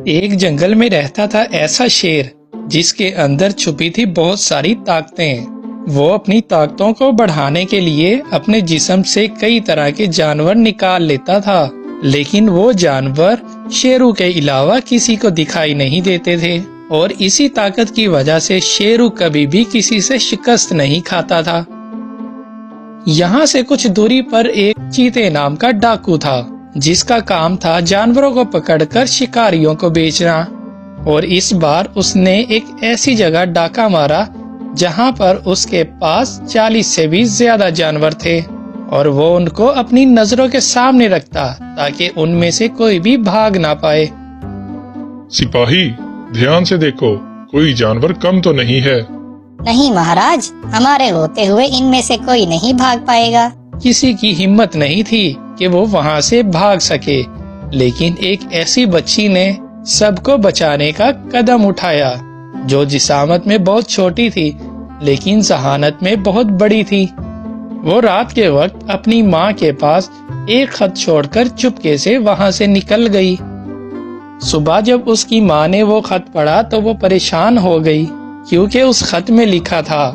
एक जंगल में रहता था ऐसा शेर जिसके अंदर छुपी थी बहुत सारी ताकतें। वो अपनी ताकतों को बढ़ाने के लिए अपने जिस्म से कई तरह के जानवर निकाल लेता था, लेकिन वो जानवर शेरू के अलावा किसी को दिखाई नहीं देते थे और इसी ताकत की वजह से शेरू कभी भी किसी से शिकस्त नहीं खाता था। यहाँ से कुछ दूरी पर एक चीते नाम का डाकू था जिसका काम था जानवरों को पकड़कर शिकारियों को बेचना। और इस बार उसने एक ऐसी जगह डाका मारा जहाँ पर उसके पास 40 से भी ज्यादा जानवर थे और वो उनको अपनी नजरों के सामने रखता ताकि उनमें से कोई भी भाग ना पाए। सिपाही, ध्यान से देखो, कोई जानवर कम तो नहीं है। नहीं महाराज, हमारे होते हुए इनमें से कोई नहीं भाग पाएगा। किसी की हिम्मत नहीं थी कि वो वहाँ से भाग सके, लेकिन एक ऐसी बच्ची ने सबको बचाने का कदम उठाया जो जिसामत में बहुत छोटी थी लेकिन जहानत में बहुत बड़ी थी। वो रात के वक्त अपनी माँ के पास एक खत छोड़कर चुपके से वहाँ से निकल गई। सुबह जब उसकी माँ ने वो खत पढ़ा तो वो परेशान हो गई क्योंकि उस खत में लिखा था,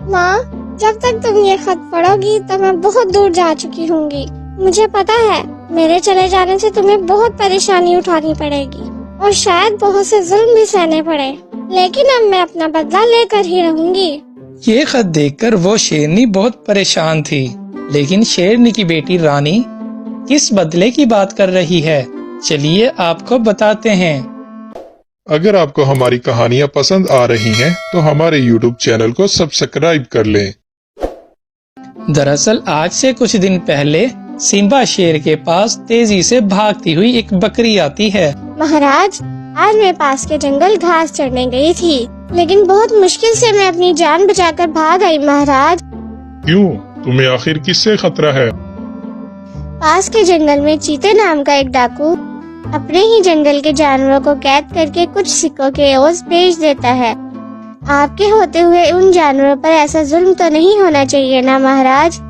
माँ, जब तक तुम ये खत पढ़ोगी तो मैं बहुत दूर जा चुकी होंगी। मुझे पता है मेरे चले जाने से तुम्हें बहुत परेशानी उठानी पड़ेगी और शायद बहुत से जुल्म भी सहने पड़े, लेकिन अब मैं अपना बदला लेकर ही रहूंगी। ये खत देखकर वो शेरनी बहुत परेशान थी, लेकिन शेरनी की बेटी रानी किस बदले की बात कर रही है, चलिए आपको बताते हैं। अगर आपको हमारी कहानियाँ पसंद आ रही हैं, तो हमारे YouTube चैनल को सब्सक्राइब कर लें। दरअसल आज से कुछ दिन पहले सिम्बा शेर के पास तेजी से भागती हुई एक बकरी आती है। महाराज, आज मैं पास के जंगल घास चढ़ने गई थी, लेकिन बहुत मुश्किल से मैं अपनी जान बचाकर भाग आई। महाराज, क्यों? तुम्हें आखिर किससे खतरा है? पास के जंगल में चीते नाम का एक डाकू अपने ही जंगल के जानवरों को कैद करके कुछ सिक्कों के एवज बेच देता है। आपके होते हुए उन जानवरों पर ऐसा जुल्म तो नहीं होना चाहिए ना महाराज?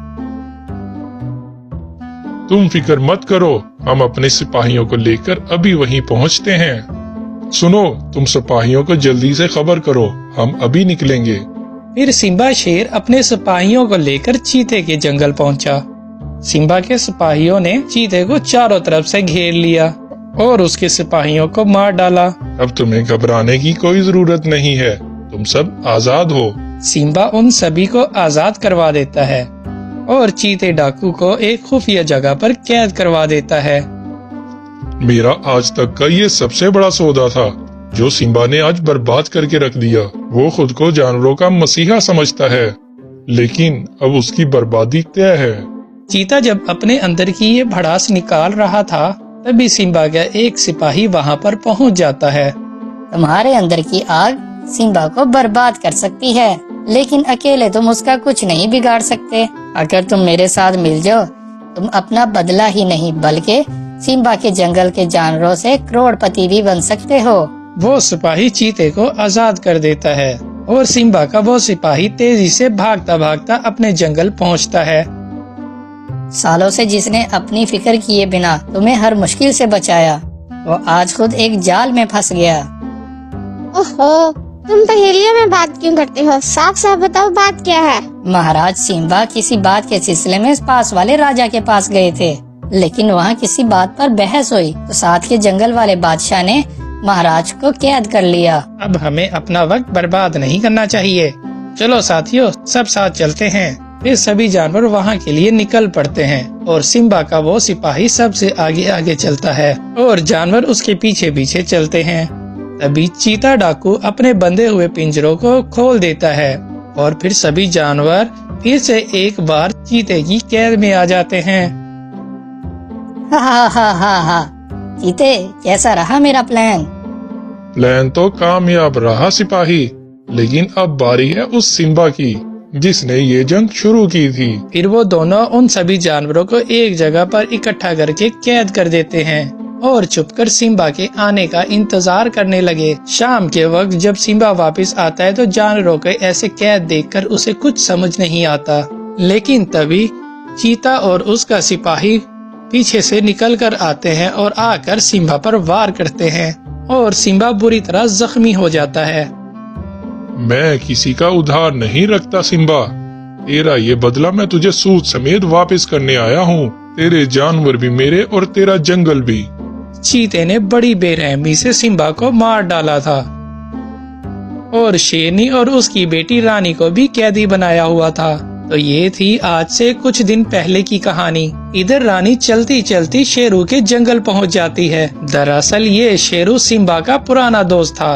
तुम फिक्र मत करो, हम अपने सिपाहियों को लेकर अभी वहीं पहुंचते हैं। सुनो, तुम सिपाहियों को जल्दी से खबर करो, हम अभी निकलेंगे। फिर सिम्बा शेर अपने सिपाहियों को लेकर चीते के जंगल पहुंचा। सिम्बा के सिपाहियों ने चीते को चारों तरफ से घेर लिया और उसके सिपाहियों को मार डाला। अब तुम्हें घबराने की कोई जरूरत नहीं है, तुम सब आजाद हो। सिम्बा उन सभी को आजाद करवा देता है और चीते डाकू को एक खुफिया जगह पर कैद करवा देता है। मेरा आज तक का ये सबसे बड़ा सौदा था जो सिम्बा ने आज बर्बाद करके रख दिया। वो खुद को जानवरों का मसीहा समझता है, लेकिन अब उसकी बर्बादी तय है। चीता जब अपने अंदर की ये भड़ास निकाल रहा था तभी सिम्बा का एक सिपाही वहाँ पर पहुँच जाता है। तुम्हारे अंदर की आग सिम्बा को बर्बाद कर सकती है, लेकिन अकेले तुम उसका कुछ नहीं बिगाड़ सकते। अगर तुम मेरे साथ मिल जाओ, तुम अपना बदला ही नहीं बल्कि सिम्बा के जंगल के जानवरों से करोड़पति भी बन सकते हो। वो सिपाही चीते को आजाद कर देता है और सिम्बा का वो सिपाही तेजी से भागता भागता अपने जंगल पहुंचता है। सालों से जिसने अपनी फिक्र किए बिना तुम्हें हर मुश्किल से बचाया, वो आज खुद एक जाल में फंस गया। ओहो, तुम पहेलियों में बात क्यों करते हो? साफ साफ बताओ, बात क्या है? महाराज, सिम्बा किसी बात के सिलसिले में पास वाले राजा के पास गए थे, लेकिन वहाँ किसी बात पर बहस हुई तो साथ के जंगल वाले बादशाह ने महाराज को कैद कर लिया। अब हमें अपना वक्त बर्बाद नहीं करना चाहिए। चलो साथियों, सब साथ चलते हैं। फिर सभी जानवर वहाँ के लिए निकल पड़ते हैं और सिम्बा का वो सिपाही सबसे आगे आगे चलता है और जानवर उसके पीछे पीछे चलते हैं। तभी चीता डाकू अपने बंधे हुए पिंजरों को खोल देता है और फिर सभी जानवर फिर से एक बार चीते की कैद में आ जाते हैं। हा। चीते, कैसा रहा मेरा प्लान? प्लान तो कामयाब रहा सिपाही, लेकिन अब बारी है उस सिम्बा की जिसने ये जंग शुरू की थी। फिर वो दोनों उन सभी जानवरों को एक जगह पर इकट्ठा करके कैद कर देते हैं और छुपकर सिम्बा के आने का इंतजार करने लगे। शाम के वक्त जब सिम्बा वापस आता है तो जानवरों के ऐसे कैद देखकर उसे कुछ समझ नहीं आता, लेकिन तभी चीता और उसका सिपाही पीछे से निकल कर आते हैं और आकर सिम्बा पर वार करते हैं और सिम्बा बुरी तरह जख्मी हो जाता है। मैं किसी का उधार नहीं रखता सिम्बा, तेरा ये बदला मैं तुझे सूद समेत वापस करने आया हूँ। तेरे जानवर भी मेरे और तेरा जंगल भी। चीते ने बड़ी बेरहमी से सिम्बा को मार डाला था और शेरनी और उसकी बेटी रानी को भी कैदी बनाया हुआ था। तो ये थी आज से कुछ दिन पहले की कहानी। इधर रानी चलती चलती शेरू के जंगल पहुंच जाती है। दरअसल ये शेरू सिम्बा का पुराना दोस्त था।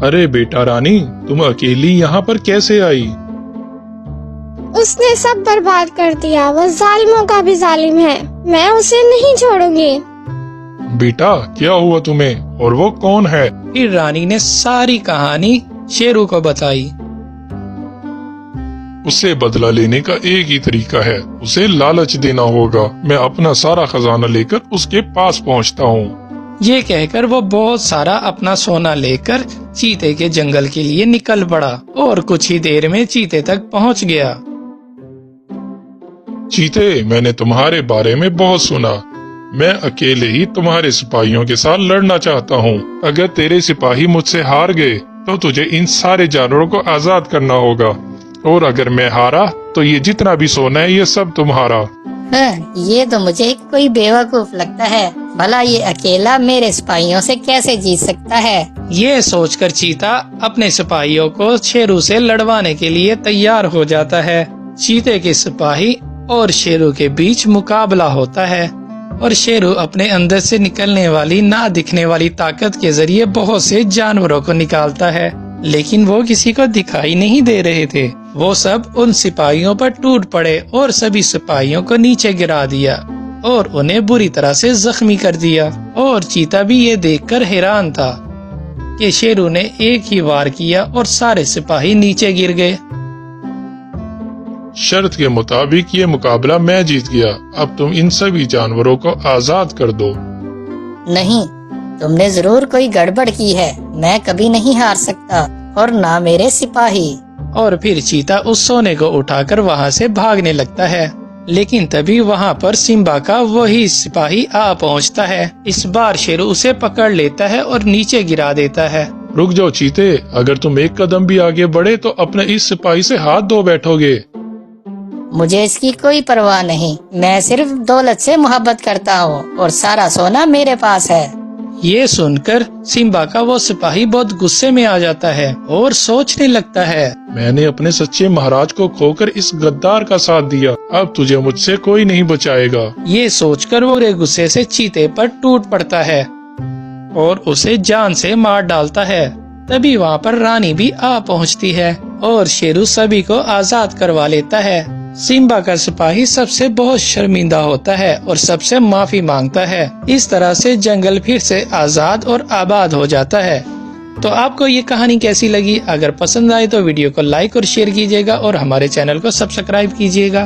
अरे बेटा रानी, तुम अकेली यहाँ पर कैसे आई? उसने सब बर्बाद कर दिया। वो जालिमों का भी जालिम है, मैं उसे नहीं छोड़ूंगी। बेटा क्या हुआ तुम्हें, और वो कौन है? फिर रानी ने सारी कहानी शेरू को बताई। उससे बदला लेने का एक ही तरीका है, उसे लालच देना होगा। मैं अपना सारा खजाना लेकर उसके पास पहुंचता हूँ। ये कहकर वो बहुत सारा अपना सोना लेकर चीते के जंगल के लिए निकल पड़ा और कुछ ही देर में चीते तक पहुंच गया। चीते, मैंने तुम्हारे बारे में बहुत सुना। मैं अकेले ही तुम्हारे सिपाहियों के साथ लड़ना चाहता हूँ। अगर तेरे सिपाही मुझसे हार गए तो तुझे इन सारे जानवरों को आजाद करना होगा, और अगर मैं हारा तो ये जितना भी सोना है ये सब तुम्हारा। ये तो मुझे कोई बेवकूफ लगता है। भला ये अकेला मेरे सिपाहियों से कैसे जीत सकता है? ये सोचकर चीता अपने सिपाहियों को शेरू से लड़वाने के लिए तैयार हो जाता है। चीते के सिपाही और शेरू के बीच मुकाबला होता है और शेरू अपने अंदर से निकलने वाली ना दिखने वाली ताकत के जरिए बहुत से जानवरों को निकालता है, लेकिन वो किसी को दिखाई नहीं दे रहे थे। वो सब उन सिपाहियों पर टूट पड़े और सभी सिपाहियों को नीचे गिरा दिया और उन्हें बुरी तरह से जख्मी कर दिया। और चीता भी ये देखकर हैरान था कि शेरू ने एक ही वार किया और सारे सिपाही नीचे गिर गए। शर्त के मुताबिक ये मुकाबला मैं जीत गया। अब तुम इन सभी जानवरों को आजाद कर दो। नहीं, तुमने जरूर कोई गड़बड़ की है। मैं कभी नहीं हार सकता, और ना मेरे सिपाही। और फिर चीता उस सोने को उठाकर वहाँ से भागने लगता है, लेकिन तभी वहाँ पर सिम्बा का वही सिपाही आ पहुँचता है। इस बार शेरू उसे पकड़ लेता है और नीचे गिरा देता है। रुक जाओ चीते, अगर तुम एक कदम भी आगे बढ़े तो अपने इस सिपाही से हाथ धो बैठोगे। मुझे इसकी कोई परवाह नहीं। मैं सिर्फ दौलत से मोहब्बत करता हूँ और सारा सोना मेरे पास है। ये सुनकर सिम्बा का वो सिपाही बहुत गुस्से में आ जाता है और सोचने लगता है, मैंने अपने सच्चे महाराज को खोकर इस गद्दार का साथ दिया। अब तुझे मुझसे कोई नहीं बचाएगा। ये सोचकर वो गुस्से से चीते पर टूट पड़ता है और उसे जान से मार डालता है। तभी वहाँ पर रानी भी आ पहुँचती है और शेरू सभी को आजाद करवा लेता है। सिम्बा का सिपाही सबसे बहुत शर्मिंदा होता है और सबसे माफी मांगता है। इस तरह से जंगल फिर से आजाद और आबाद हो जाता है। तो आपको ये कहानी कैसी लगी? अगर पसंद आए तो वीडियो को लाइक और शेयर कीजिएगा और हमारे चैनल को सब्सक्राइब कीजिएगा।